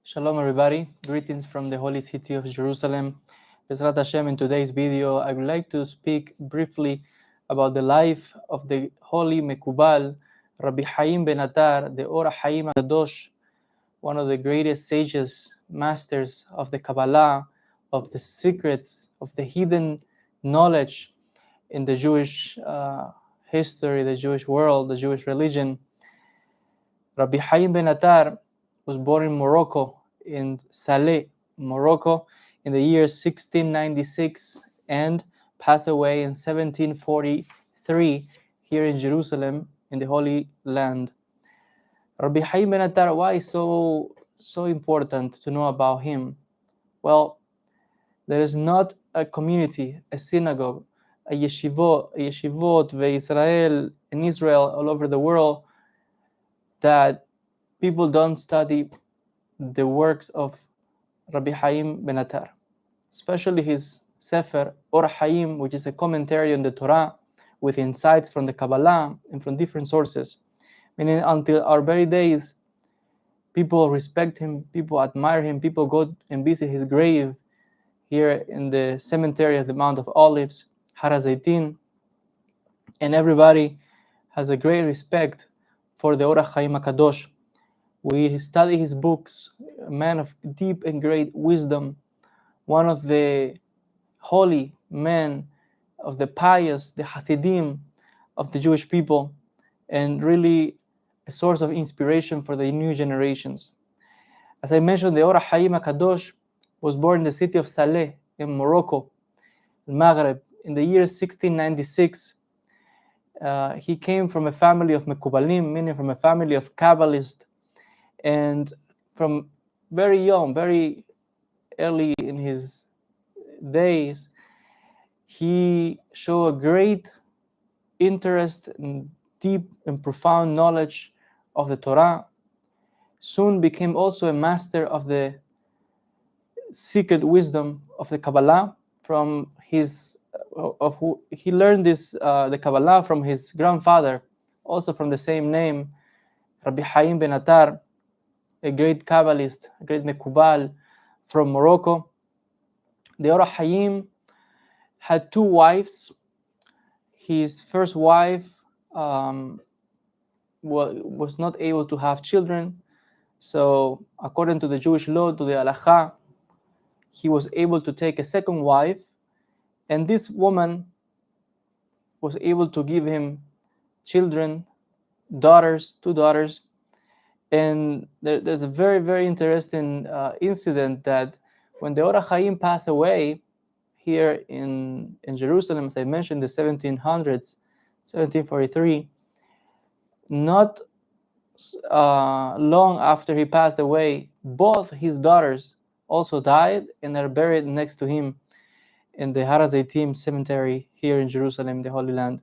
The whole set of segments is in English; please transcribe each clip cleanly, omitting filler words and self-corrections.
Shalom everybody, greetings from the holy city of Jerusalem. Bezrat Hashem, in today's video I would like to speak briefly about the life of the holy Mekubal, Rabbi Haim Ben Attar, the Ha-Chaim ha-Kadosh, one of the greatest sages, masters of the Kabbalah, of the secrets, of the hidden knowledge in the Jewish history, the Jewish world, the Jewish religion. Rabbi Haim Ben Attar was born in Morocco, in Saleh, Morocco, in the year 1696 and passed away in 1743 here in Jerusalem, in the Holy Land. Rabbi Haim Ben Attar, why is so important to know about him? Well, there is not a community, a synagogue, a yeshivot, Israel, in Israel, all over the world, that people don't study the works of Rabbi Haim Ben Attar, especially his Sefer Chaim, which is a commentary on the Torah with insights from the Kabbalah and from different sources. Meaning, until our very days, people respect him, people admire him, people go and visit his grave here in the cemetery of the Mount of Olives, Har HaZeitin, and everybody has a great respect for the Haim ha-Kadosh. We study his books, a man of deep and great wisdom, one of the holy men of the pious, the Hasidim of the Jewish people, and really a source of inspiration for the new generations. As I mentioned, the Haim ha-Kadosh was born in the city of Saleh in Morocco, Maghreb, in the year 1696. He came from a family of Mekubalim, meaning from a family of Kabbalists. And from very young, very early in his days, he showed a great interest and deep and profound knowledge of the Torah. Soon became also a master of the secret wisdom of the Kabbalah. From his, he learned this the Kabbalah from his grandfather, also from the same name, Rabbi Haim Ben Attar, a great Kabbalist, a great Mekubal from Morocco. The Haim had two wives. His first wife was not able to have children. So according to the Jewish law, to the Halacha, he was able to take a second wife. And this woman was able to give him children, daughters, two daughters. And there's a very, very interesting incident that when the Chaim passed away here in Jerusalem, as I mentioned, the 1700s, 1743, not long after he passed away, both his daughters also died and are buried next to him in the Har HaZeitin cemetery here in Jerusalem, the Holy Land.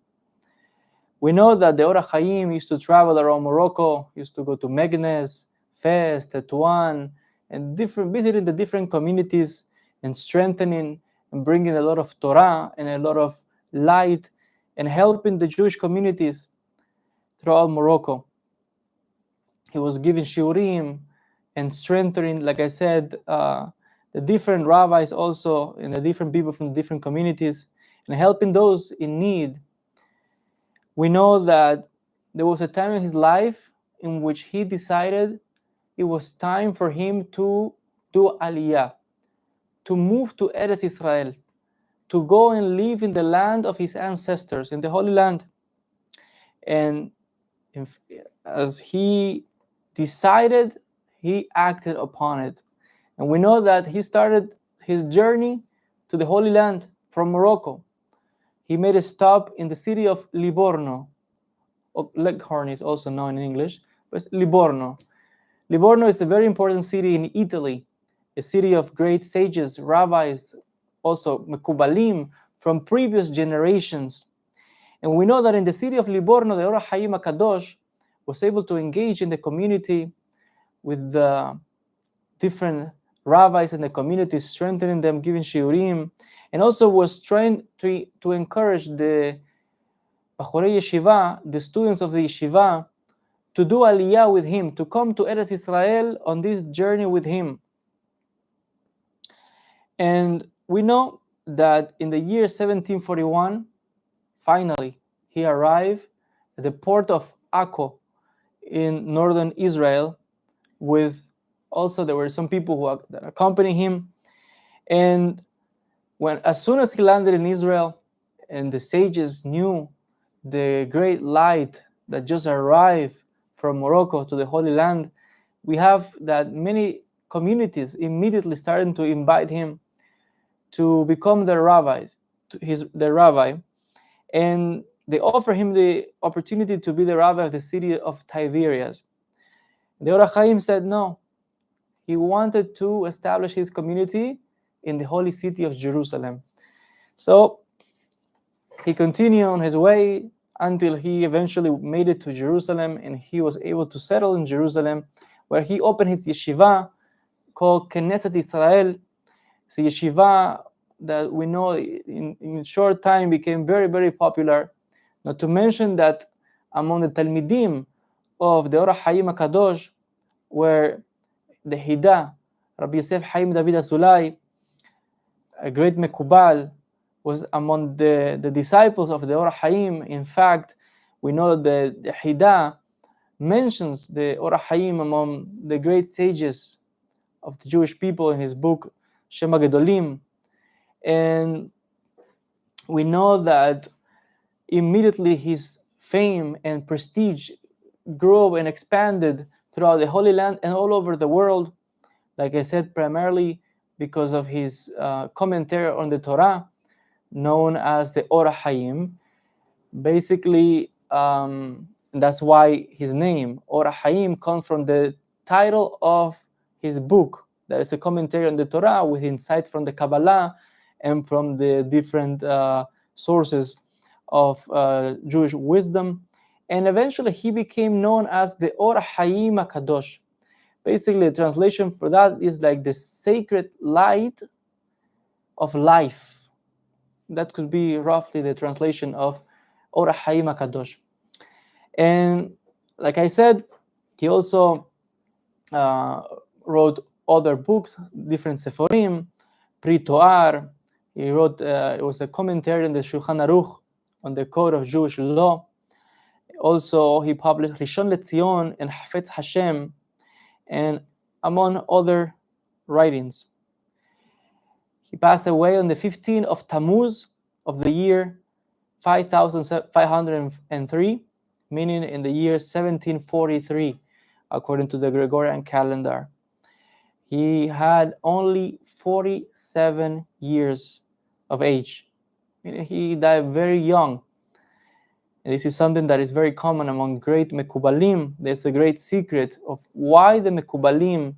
We know that the Chaim used to travel around Morocco, used to go to Meknes, Fez, Tetuan, and visiting the different communities and strengthening and bringing a lot of Torah and a lot of light and helping the Jewish communities throughout Morocco. He was giving shiurim and strengthening, like I said, the different rabbis also and the different people from different communities and helping those in need. We know that there was a time in his life in which he decided it was time for him to do aliyah, to move to Eretz Israel, to go and live in the land of his ancestors, in the Holy Land. And as he decided, he acted upon it. And we know that he started his journey to the Holy Land from Morocco. He made a stop in the city of Livorno. Leghorn is also known in English, but it's Livorno. Livorno is a very important city in Italy, a city of great sages, rabbis, also Mekubalim from previous generations. And we know that in the city of Livorno, the Haim ha-Kadosh was able to engage in the community with the different rabbis in the community, strengthening them, giving shiurim, and also was trying to encourage the Bachorei Yeshiva, the students of the Yeshiva, to do aliyah with him, to come to Eretz Israel on this journey with him. And we know that in the year 1741, finally, he arrived at the port of Akko in northern Israel with also there were some people that accompanied him. And as soon as he landed in Israel and the sages knew the great light that just arrived from Morocco to the Holy Land, we have that many communities immediately started to invite him to become their rabbis, their rabbi, and they offer him the opportunity to be the rabbi of the city of Tiberias. The Yoel Haim said no. He wanted to establish his community in the holy city of Jerusalem. So he continued on his way until he eventually made it to Jerusalem, and he was able to settle in Jerusalem, where he opened his yeshiva called Knesset Israel. It's a yeshiva that we know in short time became very, very popular. Not to mention that among the Talmidim of the Ha-Chaim ha-Kadosh were the Hida, Rabbi Yosef Chaim David Azulai, a great Mekubal, was among the disciples of the Yoel Haim. In fact, we know that the Hida mentions the Yoel Haim among the great sages of the Jewish people in his book Shema Gedolim. And we know that immediately his fame and prestige grew and expanded throughout the Holy Land and all over the world. Like I said, primarily because of his commentary on the Torah, known as the Yoel Haim. Basically, that's why his name, Yoel Haim, comes from the title of his book. That is a commentary on the Torah with insight from the Kabbalah and from the different sources of Jewish wisdom. And eventually he became known as the Yoel Haim ha-Kadosh. Basically, the translation for that is like the sacred light of life. That could be roughly the translation of Yoel Haim ha-Kadosh. And like I said, he also wrote other books, different Seforim, Pri Toar. He wrote, it was a commentary on the Shulchan Aruch, on the code of Jewish law. Also, he published Rishon LeZion and Hafetz Hashem, and among other writings. He passed away on the 15th of Tammuz of the year 5503, meaning in the year 1743, according to the Gregorian calendar. He had only 47 years of age, meaning he died very young. And this is something that is very common among great Mekubalim. There's a great secret of why the Mekubalim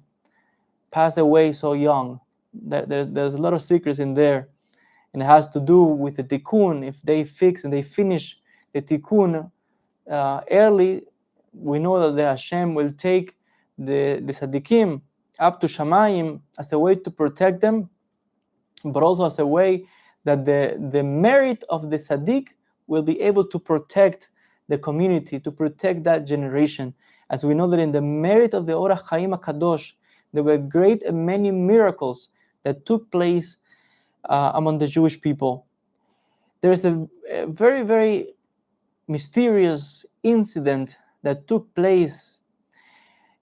pass away so young. There's a lot of secrets in there, and it has to do with the tikkun. If they fix and they finish the tikkun early, we know that the Hashem will take the tzaddikim up to Shamayim as a way to protect them, but also as a way that the merit of the tzaddik will be able to protect the community, to protect that generation. As we know that in the merit of the Yoel Haim ha-Kadosh, there were great and many miracles that took place among the Jewish people. There is a very, very mysterious incident that took place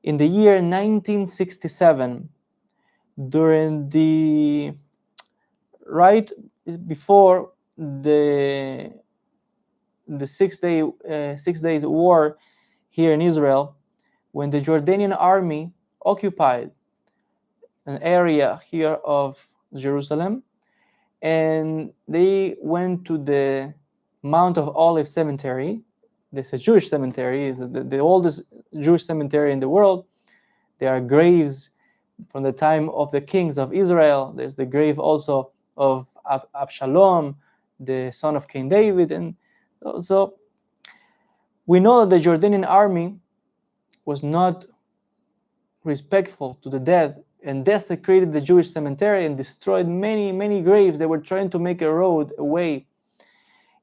in the year 1967, during right before the 6 days war here in Israel, when the Jordanian army occupied an area here of Jerusalem, and they went to the Mount of Olives cemetery. This is a Jewish cemetery, it's the oldest Jewish cemetery in the world. There are graves from the time of the kings of Israel. There's the grave also of Absalom, the son of King David. And so we know that the Jordanian army was not respectful to the dead and desecrated the Jewish cemetery and destroyed many, many graves. They were trying to make a road, a way.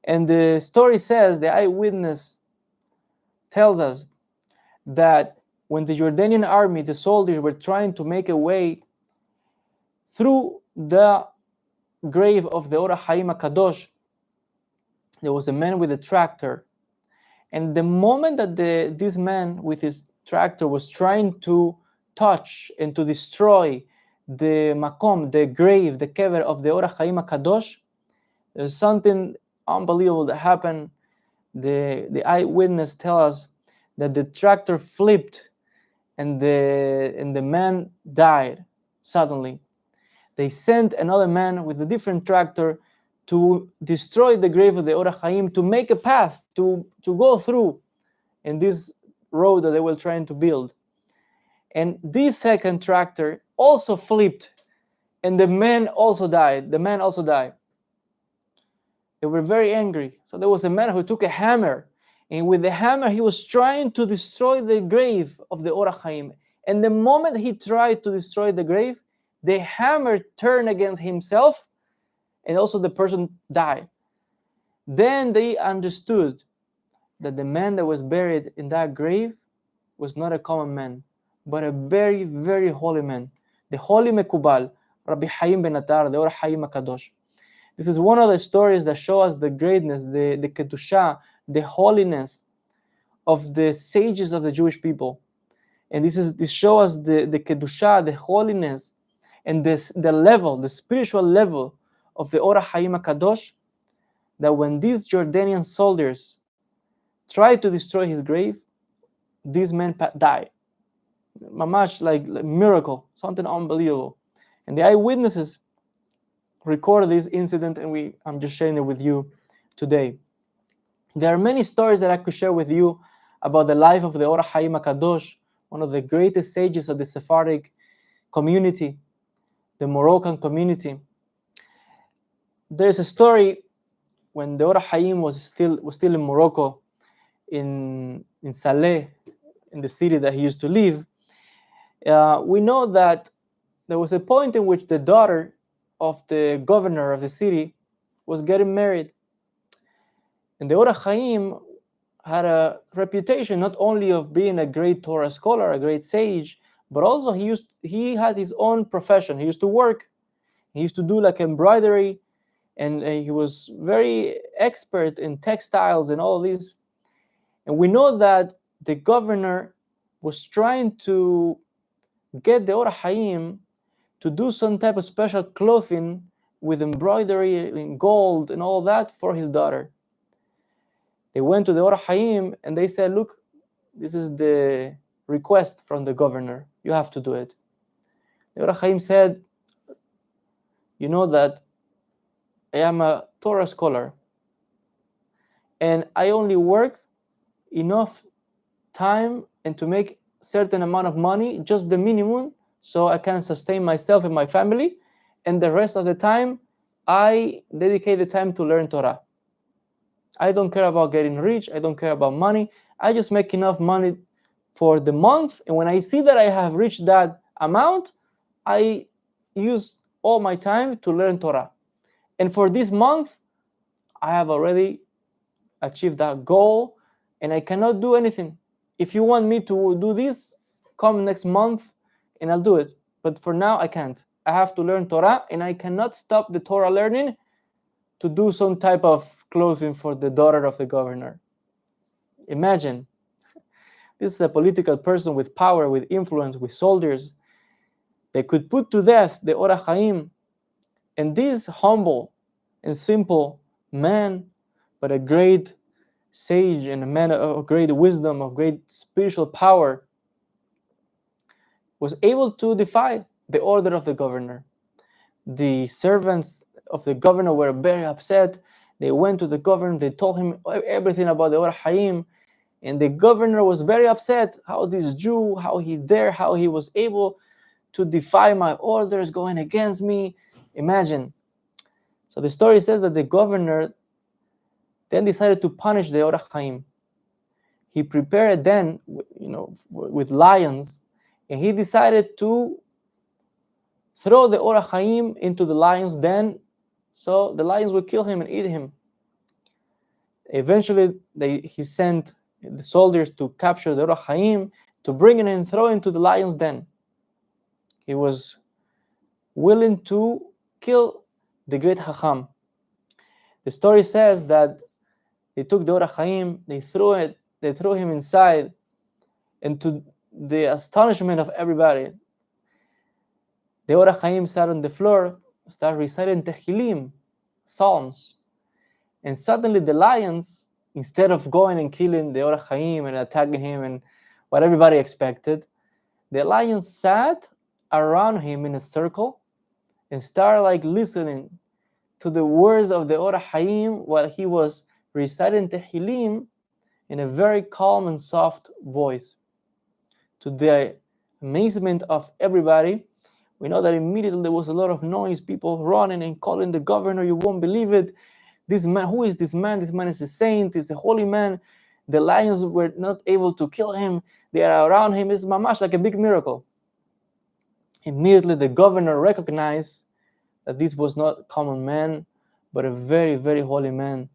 And the story says, the eyewitness tells us that when the Jordanian army, the soldiers, were trying to make a way through the grave of the Ha-Chaim ha-Kadosh, there was a man with a tractor. And the moment that this man with his tractor was trying to touch and to destroy the makom, the grave, the kever of the Ha-Chaim ha-Kadosh, there's something unbelievable that happened. The eyewitness tells us that the tractor flipped and the man died suddenly. They sent another man with a different tractor to destroy the grave of the Ha-Chaim, to make a path to go through in this road that they were trying to build. And this second tractor also flipped, and the man also died. They were very angry. So there was a man who took a hammer, and with the hammer he was trying to destroy the grave of the Ha-Chaim. And the moment he tried to destroy the grave, the hammer turned against himself, and also the person died. Then they understood that the man that was buried in that grave was not a common man, but a very, very holy man, the holy Mekubal, Rabbi Haim ben Attar, the Yoel Haim ha-Kadosh. This is one of the stories that show us the greatness, the Kedusha, the holiness of the sages of the Jewish people. And this shows us the Kedusha, the holiness, and the level, the spiritual level of the Ha-Chaim ha-Kadosh, that when these Jordanian soldiers tried to destroy his grave, these men died. Mamash, like miracle, something unbelievable. And the eyewitnesses recorded this incident, and I'm just sharing it with you today. There are many stories that I could share with you about the life of the Ha-Chaim ha-Kadosh, one of the greatest sages of the Sephardic community, the Moroccan community. There's a story when the Ha-Chaim was still in Morocco, in Saleh, in the city that he used to live. We know that there was a point in which the daughter of the governor of the city was getting married. And the Ha-Chaim had a reputation not only of being a great Torah scholar, a great sage, but also he had his own profession. He used to work. He used to do like embroidery, and he was very expert in textiles and all this. And we know that the governor was trying to get the Ha-Chaim to do some type of special clothing with embroidery in gold and all that for his daughter. They went to the Ha-Chaim and they said, look, this is the request from the governor. You have to do it. The Ha-Chaim said, you know that I am a Torah scholar, and I only work enough time and to make certain amount of money, just the minimum, so I can sustain myself and my family, and the rest of the time I dedicate the time to learn Torah. I don't care about getting rich, I don't care about money, I just make enough money for the month, and when I see that I have reached that amount, I use all my time to learn Torah. And for this month, I have already achieved that goal, and I cannot do anything. If you want me to do this, come next month and I'll do it. But for now, I can't. I have to learn Torah, and I cannot stop the Torah learning to do some type of clothing for the daughter of the governor. Imagine, this is a political person with power, with influence, with soldiers. They could put to death the Ha-Chaim, and this humble and simple man, but a great sage and a man of great wisdom, of great spiritual power, was able to defy the order of the governor. The servants of the governor were very upset. They went to the governor, they told him everything about the Ha-Chaim, and the governor was very upset. How this Jew, how he was able to defy my orders, going against me. Imagine. So the story says that the governor then decided to punish the Ha-Chaim. He prepared a den, with lions, and he decided to throw the Ha-Chaim into the lions' den, so the lions would kill him and eat him. Eventually, he sent the soldiers to capture the Yoel Haim, to bring it and throw it into the lion's den. He was willing to kill the great Ha-Cham. The story says that they took the Yoel Haim, they threw him inside, and to the astonishment of everybody, the Yoel Haim sat on the floor, started reciting Tehillim, Psalms, and suddenly the lions, instead of going and killing the Yoel Haim and attacking him and what everybody expected, the lions sat around him in a circle and started like listening to the words of the Yoel Haim while he was reciting Tehillim in a very calm and soft voice. To the amazement of everybody, we know that immediately there was a lot of noise, people running and calling the governor. You won't believe it. This man, who is this man? This man is a saint, he's a holy man. The lions were not able to kill him. They are around him. It's mamash like a big miracle. Immediately the governor recognized that this was not a common man, but a very, very holy man.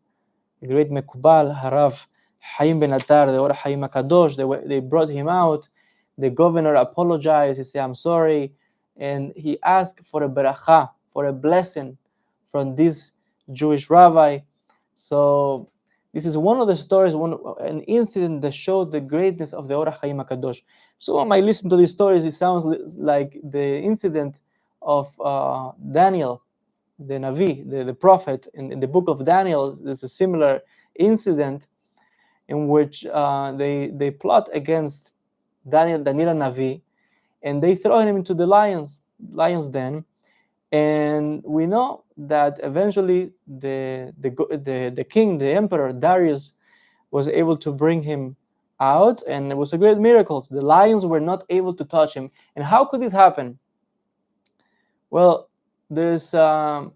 The great Mekubal, Ha-Chaim ben Attar, the Yoel Haim ha-Kadosh, they brought him out. The governor apologized. He said, I'm sorry. And he asked for a beracha, for a blessing from this Jewish rabbi. So this is one of the stories, an incident that showed the greatness of the Yoel Haim ha-Kadosh. So when I listen to these stories, it sounds like the incident of Daniel, the Navi, the prophet. In the book of Daniel, there's a similar incident in which they plot against Daniel Navi, and they throw him into the lion's den. And we know that eventually the king, the emperor Darius, was able to bring him out, and it was a great miracle. The lions were not able to touch him. And how could this happen? Well, there's a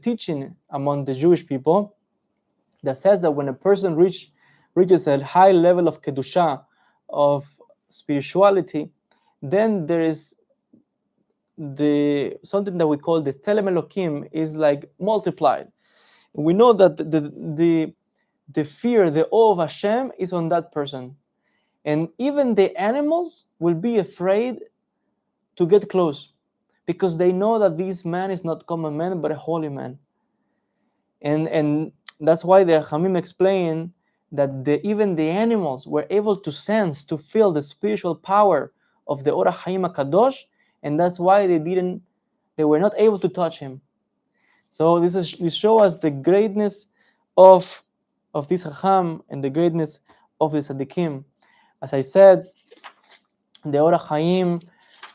teaching among the Jewish people that says that when a person reaches a high level of kedusha, of spirituality, then there is something that we call the Tselem Elokim is like multiplied. We know that the fear, the awe of Hashem is on that person, and even the animals will be afraid to get close, because they know that this man is not common man but a holy man. And that's why the Chachamim explain that even the animals were able to sense, to feel the spiritual power of the Yoel Haim ha-Kadosh, and that's why they were not able to touch him. So this shows us the greatness of this Chacham and the greatness of the Tzaddikim. As I said, the Yoel Haim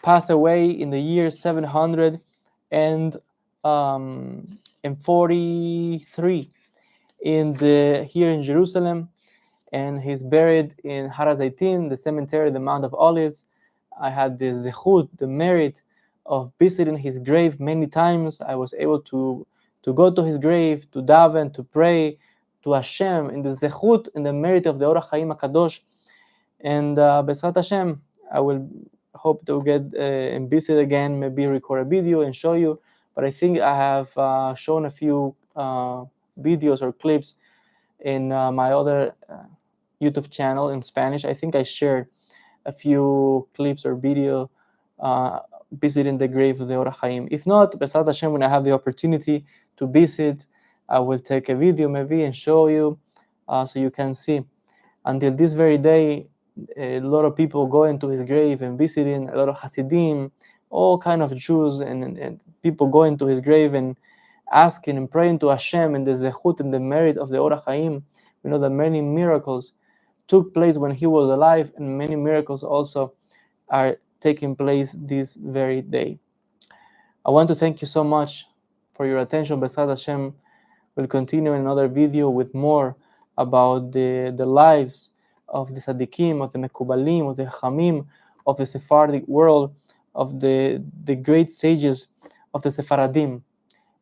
passed away in the year 743 here in Jerusalem, and he's buried in Har HaZeitin, the cemetery, the Mount of Olives. I had the zechut, the merit of visiting his grave many times. I was able to go to his grave, to daven, to pray to Hashem in the zechut and the merit of the Yoel Haim ha-Kadosh. And B'ezrat Hashem, I will hope to get and visit again, maybe record a video and show you. But I think I have shown a few videos or clips in my other YouTube channel in Spanish. I think I shared a few clips or video visiting the grave of the Yoel Haim. If not, B'ezrat Hashem, when I have the opportunity to visit, I will take a video maybe and show you so you can see. Until this very day, a lot of people go into his grave and visiting, a lot of Hasidim, all kind of Jews and people go into his grave and asking and praying to Hashem and the zechut and the merit of the Yoel Haim. We know that many miracles took place when he was alive, and many miracles also are taking place this very day. I want to thank you so much for your attention. B'ezrat Hashem, we'll continue in another video with more about the lives of the Tzaddikim, of the Mekubalim, of the Chachamim, of the Sephardic world, of the great sages of the Sephardim.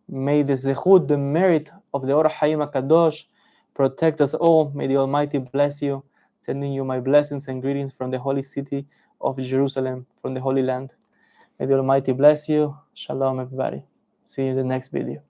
May the zechut, the merit of the Yoel Haim ha-Kadosh protect us all. May the Almighty bless you, sending you my blessings and greetings from the holy city of Jerusalem, from the Holy Land. May the Almighty bless you. Shalom, everybody. See you in the next video.